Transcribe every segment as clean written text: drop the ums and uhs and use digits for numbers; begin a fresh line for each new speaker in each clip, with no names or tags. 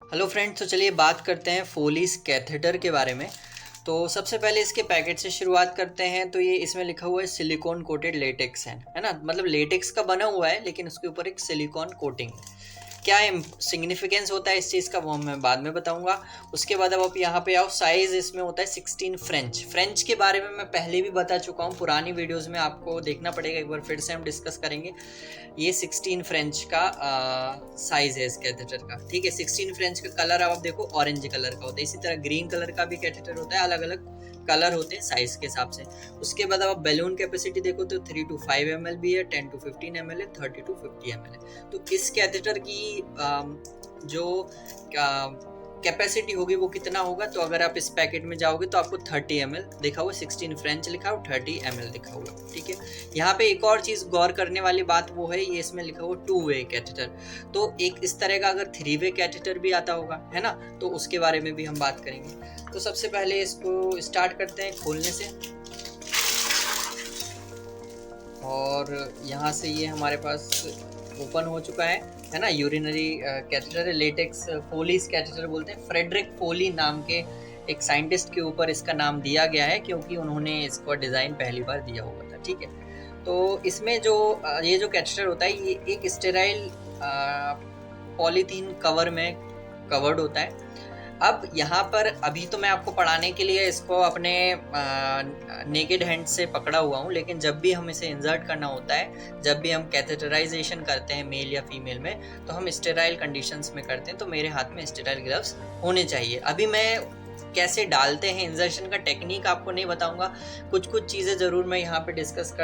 Hello friends, तो चलिए बात करते हैं फोलीज कैथेटर के बारे में। तो सबसे पहले इसके पैकेट से शुरुआत करते हैं। तो ये इसमें लिखा हुआ है सिलिकॉन कोटेड लेटेक्स है ना, मतलब लेटेक्स का बना हुआ है लेकिन उसके ऊपर एक सिलिकॉन कोटिंग। क्या सिग्निफिकेंस होता है इस चीज़ का वो मैं बाद में बताऊंगा। उसके बाद अब आप यहाँ पे आओ, साइज़ इसमें होता है 16 फ्रेंच के बारे में मैं पहले भी बता चुका हूँ पुरानी वीडियोस में, आपको देखना पड़ेगा, एक बार फिर से हम डिस्कस करेंगे। ये 16 फ्रेंच का साइज़ है इस कैथेटर का, ठीक है। 16 फ्रेंच का कलर आप देखो ऑरेंज कलर का होता है, इसी तरह ग्रीन कलर का भी कैथेटर होता है, अलग अलग कलर होते हैं साइज के हिसाब से। उसके बाद अब आप बैलून कैपेसिटी देखो तो 3 to 5 ml भी है, 10 to 15 ml है, 30 to 50 ml है। तो इस कैथेटर की जो कैपेसिटी होगी वो कितना होगा, तो अगर आप इस पैकेट में जाओगे तो आपको 30 ml लिखा हुआ, 16 फ्रेंच लिखा हुआ, 30 ml लिखा हुआ, ठीक है। यहाँ पे एक और चीज़ गौर करने वाली बात वो है, ये इसमें लिखा हुआ 2-वे कैथेटर। तो एक इस तरह का अगर 3-वे कैथेटर भी आता होगा, है ना, तो उसके बारे में भी हम बात करेंगे। तो सबसे पहले इसको स्टार्ट करते हैं खोलने से, और यहाँ से ये हमारे पास ओपन हो चुका है ना। यूरिनरी कैथेटर है, लेटेक्स फोलीज कैथेटर बोलते हैं। फ्रेडरिक फोली नाम के एक साइंटिस्ट के ऊपर इसका नाम दिया गया है, क्योंकि उन्होंने इसको डिज़ाइन पहली बार दिया हुआ था, ठीक है। तो इसमें जो ये जो कैथेटर होता है ये एक स्टेराइल पॉलीथीन कवर में कवर्ड होता है। अब यहाँ पर अभी तो मैं आपको पढ़ाने के लिए इसको अपने नेकेड हैंड से पकड़ा हुआ हूँ, लेकिन जब भी हम इसे इंसर्ट करना होता है, जब भी हम कैथेटराइजेशन करते हैं मेल या फीमेल में, तो हम स्टेराइल कंडीशंस में करते हैं। तो मेरे हाथ में स्टेराइल ग्लव्स होने चाहिए। अभी मैं कैसे डालते हैं इंसर्शन का टेक्निक आपको नहीं बताऊंगा, कुछ चीज़ें ज़रूर मैं यहाँ पे डिस्कस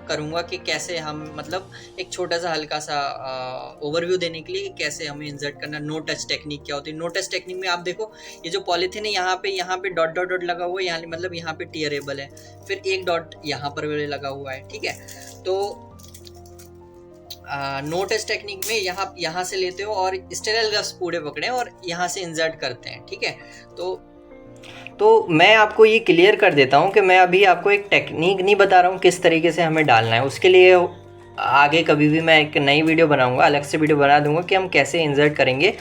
करूँगा कि कैसे हम, मतलब एक छोटा सा हल्का सा ओवरव्यू देने के लिए कि कैसे हमें इंसर्ट करना। नो टच टेक्निक क्या होती है, नो टच टेक्निक में आप देखो ये जो पॉलीथीन है यहाँ पे डॉट डॉट डॉट लगा हुआ है, यहाँ मतलब यहाँ पे टीयरेबल है, फिर एक डॉट यहाँ पर लगा हुआ है, ठीक है। तो नो टच टेक्निक में यहाँ से लेते हो और स्टेराइल ग्लव्स पूरे पकड़े और यहाँ से इंसर्ट करते हैं, ठीक है। तो मैं आपको ये क्लियर कर देता हूँ कि मैं अभी आपको एक टेक्निक नहीं बता रहा हूँ किस तरीके से हमें डालना है। उसके लिए आगे कभी भी मैं एक नई वीडियो बनाऊँगा, अलग से वीडियो बना दूँगा कि हम कैसे इंसर्ट करेंगे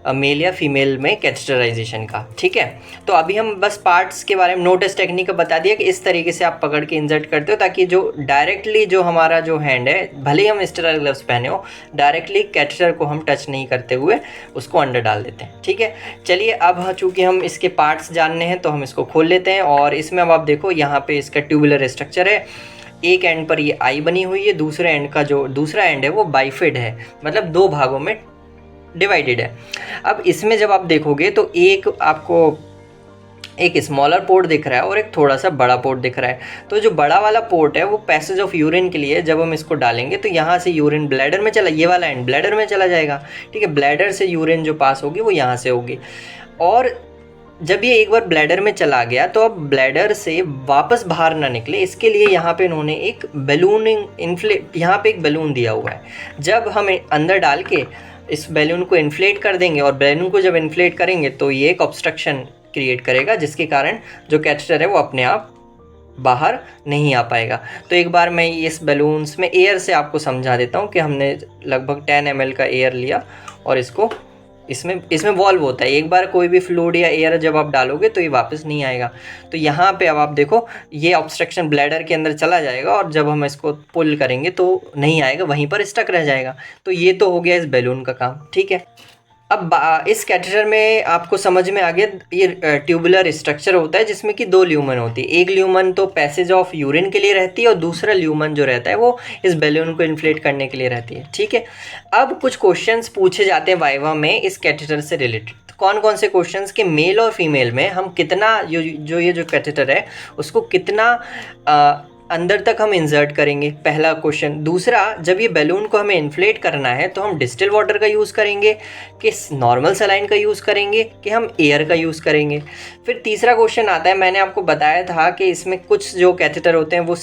मेल या फीमेल में कैथेटराइजेशन का, ठीक है। तो अभी हम बस पार्ट्स के बारे में नो टच टेक्निक का बता दिया कि इस तरीके से आप पकड़ के इंसर्ट करते हो, ताकि जो डायरेक्टली जो हमारा जो हैंड है, भले ही हम स्टेराइल ग्लव्स पहने हो, डायरेक्टली कैथेटर को हम टच नहीं करते हुए उसको अंदर डाल देते हैं, ठीक है। चलिए अब चूँकि हम इसके पार्ट्स जानने हैं तो हम इसको खोल लेते हैं। और इसमें अब आप देखो यहाँ पे इसका ट्यूबुलर स्ट्रक्चर है, एक एंड पर ये आई बनी हुई है, दूसरे एंड का जो दूसरा एंड है वो बाइफिड है, मतलब दो भागों में डिवाइडेड है। अब इसमें जब आप देखोगे तो एक आपको एक स्मॉलर पोर्ट दिख रहा है और एक थोड़ा सा बड़ा पोर्ट दिख रहा है। तो जो बड़ा वाला पोर्ट है वो पैसेज ऑफ यूरिन के लिए, जब हम इसको डालेंगे तो यहाँ से यूरिन ब्लैडर में चला, ये वाला एंड ब्लैडर में चला जाएगा, ठीक है। ब्लैडर से यूरिन जो पास होगी वो यहाँ से होगी, और जब ये एक बार ब्लैडर में चला गया तो अब ब्लैडर से वापस बाहर ना निकले, इसके लिए यहाँ पे इन्होंने एक बैलूनिंग इन्फ्लेट, यहाँ पे एक बैलून दिया हुआ है। जब हम अंदर डाल के इस बैलून को इन्फ्लेट कर देंगे, और बैलून को जब इन्फ्लेट करेंगे तो ये एक ऑब्स्ट्रक्शन क्रिएट करेगा, जिसके कारण जो कैथेटर है वो अपने आप बाहर नहीं आ पाएगा। तो एक बार मैं इस बैलून्स में एयर से आपको समझा देता हूँ कि हमने लगभग 10 ml का एयर लिया और इसको इसमें वॉल्व होता है, एक बार कोई भी फ्लूइड या एयर जब आप डालोगे तो ये वापस नहीं आएगा। तो यहाँ पे अब आप देखो ये ऑब्स्ट्रक्शन ब्लैडर के अंदर चला जाएगा, और जब हम इसको पुल करेंगे तो नहीं आएगा, वहीं पर स्टक रह जाएगा। तो ये तो हो गया इस बैलून का काम, ठीक है। अब इस कैथेटर में आपको समझ में आ गया, ये ट्यूबुलर स्ट्रक्चर होता है जिसमें कि 2 ल्यूमन होती है। एक ल्यूमन तो पैसेज ऑफ यूरिन के लिए रहती है और दूसरा ल्यूमन जो रहता है वो इस बैलून को इन्फ्लेट करने के लिए रहती है, ठीक है। अब कुछ क्वेश्चंस पूछे जाते हैं वाइवा में इस कैथेटर से रिलेटेड। कौन कौन से क्वेश्चंस के मेल और फीमेल में हम कितना ये जो कैथेटर है उसको कितना अंदर तक हम इंसर्ट करेंगे, पहला क्वेश्चन। दूसरा, जब ये बैलून को हमें इन्फ्लेट करना है तो हम डिस्टिल वाटर का यूज़ करेंगे कि नॉर्मल सलाइन का यूज़ करेंगे कि हम एयर का यूज़ करेंगे। फिर तीसरा क्वेश्चन आता है, मैंने आपको बताया था कि इसमें कुछ जो कैथेटर होते हैं वो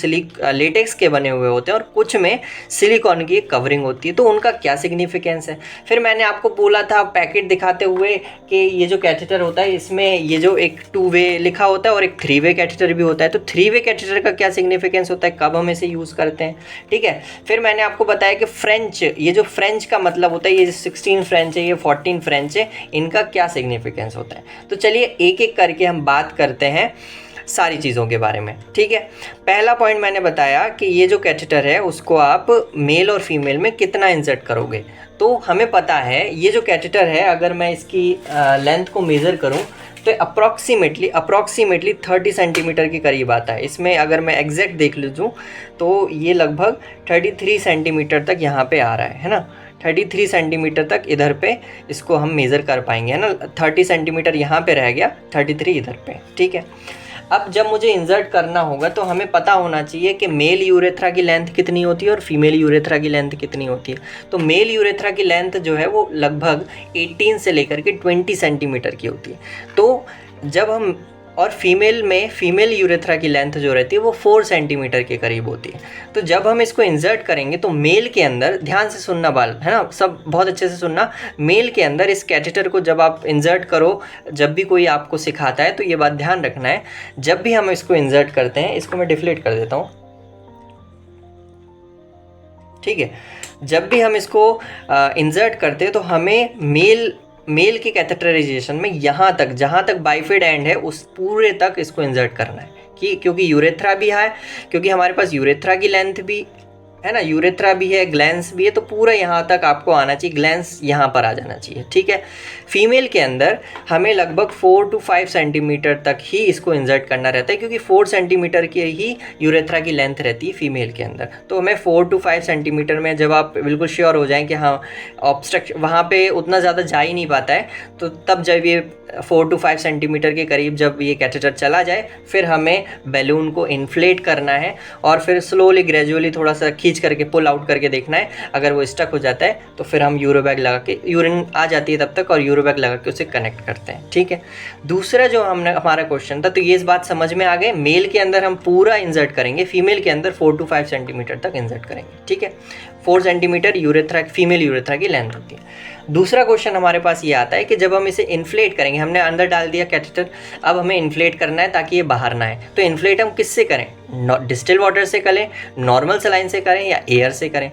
लेटेक्स के बने हुए होते हैं और कुछ में सिलिकॉन की एक कवरिंग होती है, तो उनका क्या सिग्निफिकेंस है। फिर मैंने आपको बोला था पैकेट दिखाते हुए कि ये जो कैथेटर होता है इसमें ये जो एक 2-वे लिखा होता है और एक 3-वे कैथेटर भी होता है, तो 3-वे कैथेटर का क्या सिग्निफिकेंस सिग्निफिकेंस होता है, कब हम इसे यूज़ करते हैं, ठीक है। फिर मैंने आपको बताया कि फ्रेंच, ये जो फ्रेंच का मतलब होता है, ये 16 फ्रेंच है, ये 14 फ्रेंच है, इनका क्या सिग्निफिकेंस होता है। तो चलिए एक एक करके हम बात करते हैं सारी चीज़ों के बारे में, ठीक है। पहला पॉइंट मैंने बताया कि ये जो कैथेटर है उसको आप मेल और फीमेल में कितना इंसर्ट करोगे। तो हमें पता है ये जो कैथेटर है, अगर मैं इसकी लेंथ को मेज़र करूं तो अप्रॉक्सीमेटली 30 सेंटीमीटर के करीब आता है। इसमें अगर मैं एग्जैक्ट देख लूँ तो ये लगभग 33 सेंटीमीटर तक यहाँ पे आ रहा है ना, 33 सेंटीमीटर तक इधर पे इसको हम मेज़र कर पाएंगे, है ना। 30 सेंटीमीटर यहाँ पे रह गया, 33 इधर पे, ठीक है। अब जब मुझे इंसर्ट करना होगा तो हमें पता होना चाहिए कि मेल यूरेथ्रा की लेंथ कितनी होती है और फीमेल यूरेथ्रा की लेंथ कितनी होती है। तो मेल यूरेथ्रा की लेंथ जो है वो लगभग 18 से लेकर के 20 सेंटीमीटर की होती है। तो जब हम, और फीमेल यूरेथ्रा की लेंथ जो रहती है वो 4 सेंटीमीटर के करीब होती है। तो जब हम इसको इंसर्ट करेंगे तो मेल के अंदर, ध्यान से सुनना बाल, है ना, सब बहुत अच्छे से सुनना, मेल के अंदर इस कैथेटर को जब आप इंसर्ट करो, जब भी कोई आपको सिखाता है तो ये बात ध्यान रखना है, जब भी हम इसको इंसर्ट करते हैं, इसको मैं डिफ्लेट कर देता हूँ, ठीक है। जब भी हम इसको इंसर्ट करते हैं तो हमें मेल के कैथेटराइजेशन में यहाँ तक, जहाँ तक बाइफिड एंड है उस पूरे तक इसको इंसर्ट करना है, कि क्योंकि यूरेथ्रा भी है, क्योंकि हमारे पास यूरेथ्रा की लेंथ भी है ना, यूरेथ्रा भी है, ग्लैंस भी है, तो पूरा यहाँ तक आपको आना चाहिए, ग्लैंस यहाँ पर आ जाना चाहिए, ठीक है। फीमेल के अंदर हमें लगभग 4 to 5 सेंटीमीटर तक ही इसको इंसर्ट करना रहता है, क्योंकि 4 सेंटीमीटर की ही यूरेथ्रा की लेंथ रहती है फीमेल के अंदर। तो हमें 4 to 5 सेंटीमीटर में जब आप बिल्कुल श्योर हो जाएं कि हाँ ऑब्स्ट्रक्शन वहाँ पे उतना ज़्यादा जा ही नहीं पाता है, तो तब जब ये 4 to 5 सेंटीमीटर के करीब जब ये कैथेटर चला जाए, फिर हमें बैलून को इन्फ्लेट करना है और फिर स्लोली ग्रेजुअली थोड़ा सा खींच करके पुल आउट करके देखना है। अगर वो स्टक हो जाता है तो फिर हम यूरोबैग लगा के, यूरिन आ जाती है तब तक, और यूरोबैग लगा के उसे कनेक्ट करते हैं, ठीक है। दूसरा जो हमारा क्वेश्चन था, तो ये इस बात समझ में आ गए, मेल के अंदर हम पूरा इंसर्ट करेंगे, फीमेल के अंदर 4 to 5 सेंटीमीटर तक इंसर्ट करेंगे, ठीक है। 4 सेंटीमीटर फीमेल यूरेथ्रा की लेंथ होती है। दूसरा क्वेश्चन हमारे पास ये आता है कि जब हम इसे इन्फ्लेट करेंगे, हमने अंदर डाल दिया कैथेटर, अब हमें इन्फ्लेट करना है ताकि ये बाहर ना आए। तो इन्फ्लेट हम किससे करें, डिस्टिल वाटर से करें, नॉर्मल सलाइन से करें या एयर से करें।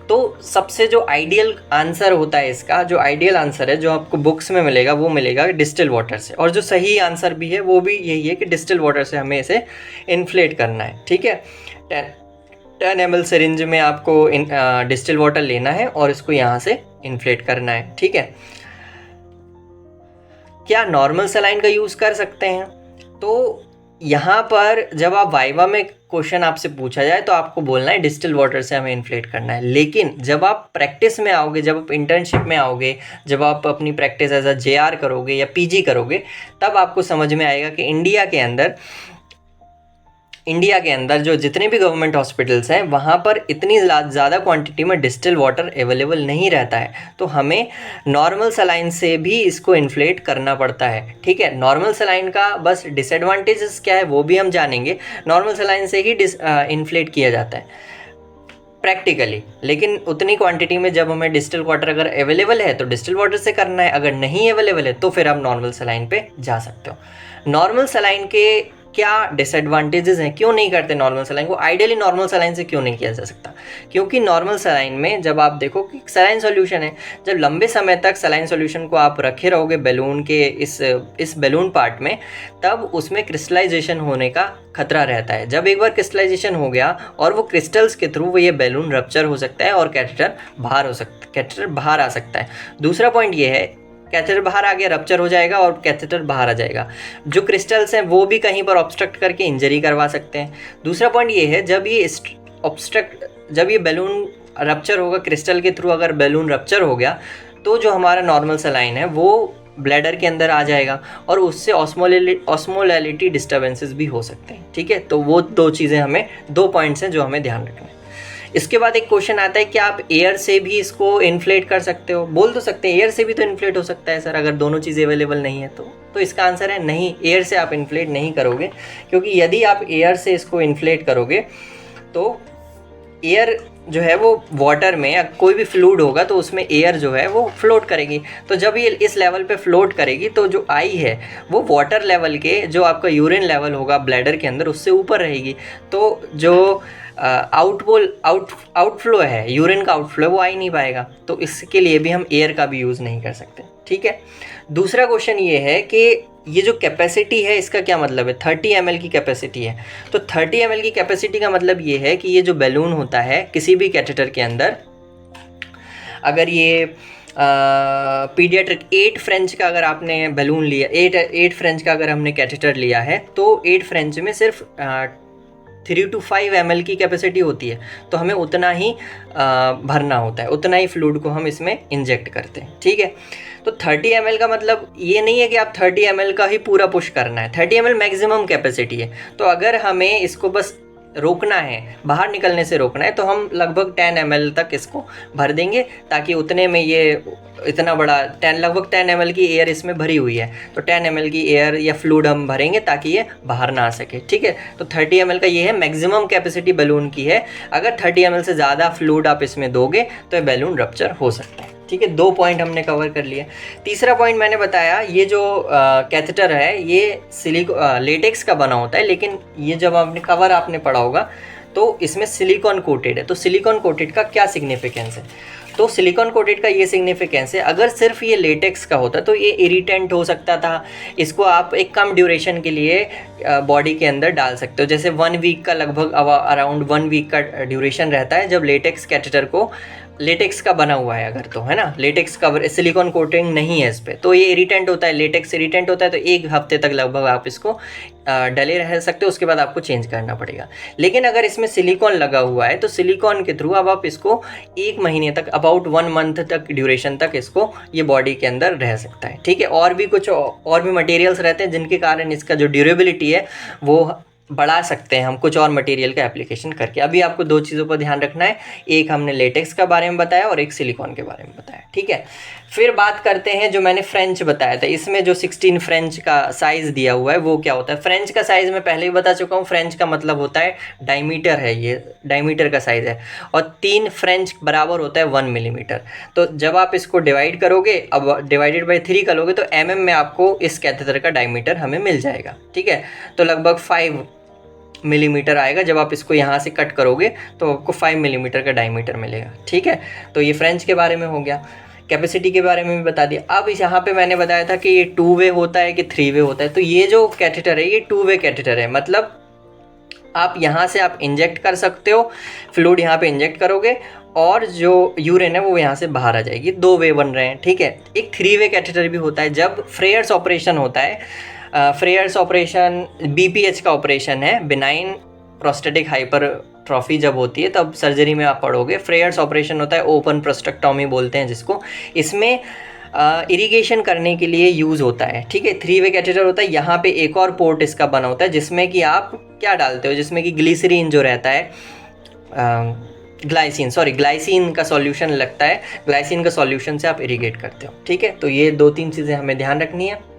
तो सबसे जो आइडियल आंसर होता है इसका, जो आइडियल आंसर है जो आपको बुक्स में मिलेगा वो मिलेगा डिस्टिल वाटर से, और जो सही आंसर भी है वो भी यही है कि डिस्टिल वाटर से हमें इसे इन्फ्लेट करना है, ठीक है। 10 ml सिरिंज में आपको डिस्टिल वाटर लेना है और इसको यहाँ से इन्फ्लेट करना है, ठीक है। क्या नॉर्मल सलाइन का यूज़ कर सकते हैं? तो यहाँ पर जब आप वाइवा में क्वेश्चन आपसे पूछा जाए तो आपको बोलना है डिस्टिल वाटर से हमें इन्फ्लेट करना है, लेकिन जब आप प्रैक्टिस में आओगे, जब आप इंटर्नशिप में आओगे, जब आप अपनी प्रैक्टिस एज अ JR करोगे या PG करोगे, तब आपको समझ में आएगा कि इंडिया के अंदर जो जितने भी गवर्नमेंट हॉस्पिटल्स हैं वहाँ पर इतनी ज़्यादा क्वांटिटी में डिस्टिल वाटर अवेलेबल नहीं रहता है, तो हमें नॉर्मल सलाइन से भी इसको इन्फ्लेट करना पड़ता है, ठीक है। नॉर्मल सलाइन का बस डिसएडवांटेजेस क्या है वो भी हम जानेंगे, नॉर्मल सलाइन से ही इन्फ्लेट किया जाता है प्रैक्टिकली, लेकिन उतनी क्वांटिटी में जब हमें डिस्टिल वाटर अगर अवेलेबल है तो डिस्टिल वाटर से करना है, अगर नहीं अवेलेबल है तो फिर आप नॉर्मल सलाइन पे जा सकते हो। नॉर्मल सलाइन के क्या डिसएडवांटेजेस हैं, क्यों नहीं करते नॉर्मल सलाइन को, आइडियली नॉर्मल सलाइन से क्यों नहीं किया जा सकता? क्योंकि नॉर्मल सलाइन में जब आप देखो कि सलाइन सॉल्यूशन है, जब लंबे समय तक सलाइन सॉल्यूशन को आप रखे रहोगे बैलून के इस बैलून पार्ट में, तब उसमें क्रिस्टलाइजेशन होने का खतरा रहता है। जब एक बार क्रिस्टलाइजेशन हो गया और वो क्रिस्टल्स के थ्रू वो ये बैलून रप्चर हो सकता है और कैथेटर बाहर आ सकता है। दूसरा पॉइंट ये है, कैथेटर बाहर आ गया, रप्चर हो जाएगा और कैथेटर बाहर आ जाएगा, जो क्रिस्टल्स हैं वो भी कहीं पर ऑब्स्ट्रक्ट करके इंजरी करवा सकते हैं। दूसरा पॉइंट ये है, जब ये बैलून रप्चर होगा क्रिस्टल के थ्रू, अगर बैलून रप्चर हो गया तो जो हमारा नॉर्मल सलाइन है वो ब्लैडर के अंदर आ जाएगा और उससे ऑस्मोलैलिटी डिस्टर्बेंसेस भी हो सकते हैं, ठीक है। तो वो दो चीज़ें हमें, 2 पॉइंट्स हैं जो हमें ध्यान रखना है। इसके बाद एक क्वेश्चन आता है कि आप एयर से भी इसको इन्फ्लेट कर सकते हो? बोल तो सकते हैं एयर से भी तो इन्फ्लेट हो सकता है सर, अगर दोनों चीज़ें अवेलेबल नहीं है तो इसका आंसर है नहीं, एयर से आप इन्फ्लेट नहीं करोगे, क्योंकि यदि आप एयर से इसको इन्फ्लेट करोगे तो एयर जो है वो वाटर में या कोई भी फ्लूइड होगा तो उसमें एयर जो है वो फ्लोट करेगी। तो जब ये इस लेवल पे फ्लोट करेगी तो जो आई है वो वाटर लेवल के जो आपका यूरिन लेवल होगा ब्लैडर के अंदर उससे ऊपर रहेगी। तो जो आउटफ्लो है, यूरिन का आउटफ्लो, वो आ ही नहीं पाएगा। तो इसके लिए भी हम एयर का भी यूज़ नहीं कर सकते, ठीक है। दूसरा क्वेश्चन ये है कि ये जो कैपेसिटी है इसका क्या मतलब है। 30 ml की कैपेसिटी है। तो 30 ml की कैपेसिटी का मतलब ये है कि ये जो बैलून होता है किसी भी कैथेटर के अंदर, अगर ये पीडियाट्रिक 8 फ्रेंच का अगर आपने बैलून लिया, 8 फ्रेंच का अगर हमने कैथेटर लिया है तो 8 फ्रेंच में सिर्फ 3 to 5 ml की कैपेसिटी होती है। तो हमें उतना ही भरना होता है, उतना ही फ्लूइड को हम इसमें इंजेक्ट करते हैं, ठीक है। तो 30 ml का मतलब ये नहीं है कि आप 30 ml का ही पूरा पुश करना है। 30 ml मैक्सिमम कैपेसिटी है। तो अगर हमें इसको बस रोकना है, बाहर निकलने से रोकना है, तो हम लगभग 10 ml तक इसको भर देंगे, ताकि उतने में ये इतना बड़ा लगभग 10 ml की एयर इसमें भरी हुई है। तो 10 ml की एयर या फ्लूइड हम भरेंगे ताकि ये बाहर ना आ सके, ठीक है। तो 30 ml का ये है, मैक्सिमम कैपेसिटी बैलून की है। अगर 30 ml से ज़्यादा फ्लूइड आप इसमें दोगे तो ये बैलून रप्चर हो सकता है, ठीक है। 2 पॉइंट हमने कवर कर लिए। तीसरा पॉइंट मैंने बताया, ये जो कैथेटर है ये लेटेक्स का बना होता है, लेकिन ये जब आपने पढ़ा होगा तो इसमें सिलिकॉन कोटेड है। तो सिलिकॉन कोटेड का क्या सिग्निफिकेंस है। तो सिलिकॉन कोटेड का ये सिग्निफिकेंस है, अगर सिर्फ ये लेटेक्स का होता तो ये इरिटेंट हो सकता था। इसको आप एक कम ड्यूरेशन के लिए बॉडी के अंदर डाल सकते हो। जैसे 1 वीक का, लगभग अराउंड 1 वीक का ड्यूरेशन रहता है जब लेटेक्स कैथेटर को, लेटेक्स का बना हुआ है अगर, तो है ना, लेटेक्स का सिलिकॉन कोटिंग नहीं है इस पर, तो ये इरिटेंट होता है, लेटेक्स इरिटेंट होता है। तो 1 हफ्ते तक लगभग आप इसको डले रह सकते हो, उसके बाद आपको चेंज करना पड़ेगा। लेकिन अगर इसमें सिलिकॉन लगा हुआ है तो सिलिकॉन के थ्रू अब आप इसको 1 महीने तक, अबाउट 1 मंथ तक ड्यूरेशन तक इसको ये बॉडी के अंदर रह सकता है, ठीक है। और भी मटेरियल्स रहते हैं जिनके कारण इसका जो ड्यूरेबिलिटी है वो बढ़ा सकते हैं हम कुछ और मटेरियल का एप्लीकेशन करके। अभी आपको 2 चीज़ों पर ध्यान रखना है, एक हमने लेटेक्स का बारे में बताया और एक सिलिकॉन के बारे में बताया, ठीक है। फिर बात करते हैं जो मैंने फ्रेंच बताया था, इसमें जो 16 फ्रेंच का साइज़ दिया हुआ है वो क्या होता है। फ्रेंच का साइज़ मैं पहले ही बता चुका हूँ, फ्रेंच का मतलब होता है डायमीटर है, ये डायमीटर का साइज़ है, और 3 फ्रेंच बराबर होता है 1 मिलीमीटर। तो जब आप इसको डिवाइड करोगे, अब डिवाइडेड बाई 3 करोगे तो mm में आपको इस कैथेटर का डायमीटर हमें मिल जाएगा, ठीक है। तो लगभग 5 मिलीमीटर आएगा। जब आप इसको यहाँ से कट करोगे तो आपको 5 मिलीमीटर का डायमीटर मिलेगा, ठीक है। तो ये फ्रेंच के बारे में हो गया। कैपेसिटी के बारे में भी बता दिया। अब इस यहाँ पे मैंने बताया था कि ये 2 वे होता है कि 3 वे होता है। तो ये जो कैथेटर है ये 2 वे कैथेटर है, मतलब आप यहाँ से आप इंजेक्ट कर सकते हो, फ्लूइड यहाँ पे इंजेक्ट करोगे और जो यूरिन है वो यहाँ से बाहर आ जाएगी। 2 वे बन रहे हैं, ठीक है। एक 3 वे कैथेटर भी होता है जब फ्रेयर्स ऑपरेशन होता है। फ्रेयर्स ऑपरेशन BPH का ऑपरेशन है, बिनाइन प्रोस्टेटिक हाइपरट्रॉफी जब होती है तब सर्जरी में आप पढ़ोगे। फ्रेयर्स ऑपरेशन होता है, ओपन प्रोस्टेक्टोमी बोलते हैं जिसको। इसमें इरिगेशन करने के लिए यूज़ होता है, ठीक है। 3 वे कैथेटर होता है। यहाँ पे एक और पोर्ट इसका बना होता है जिसमें कि आप क्या डालते हो, जिसमें कि ग्लिसरीन जो रहता है, ग्लाइसिन का सॉल्यूशन लगता है, ग्लाइसिन का सॉल्यूशन से आप इरिगेट करते हो, ठीक है। तो ये 2-3 चीज़ें हमें ध्यान रखनी है।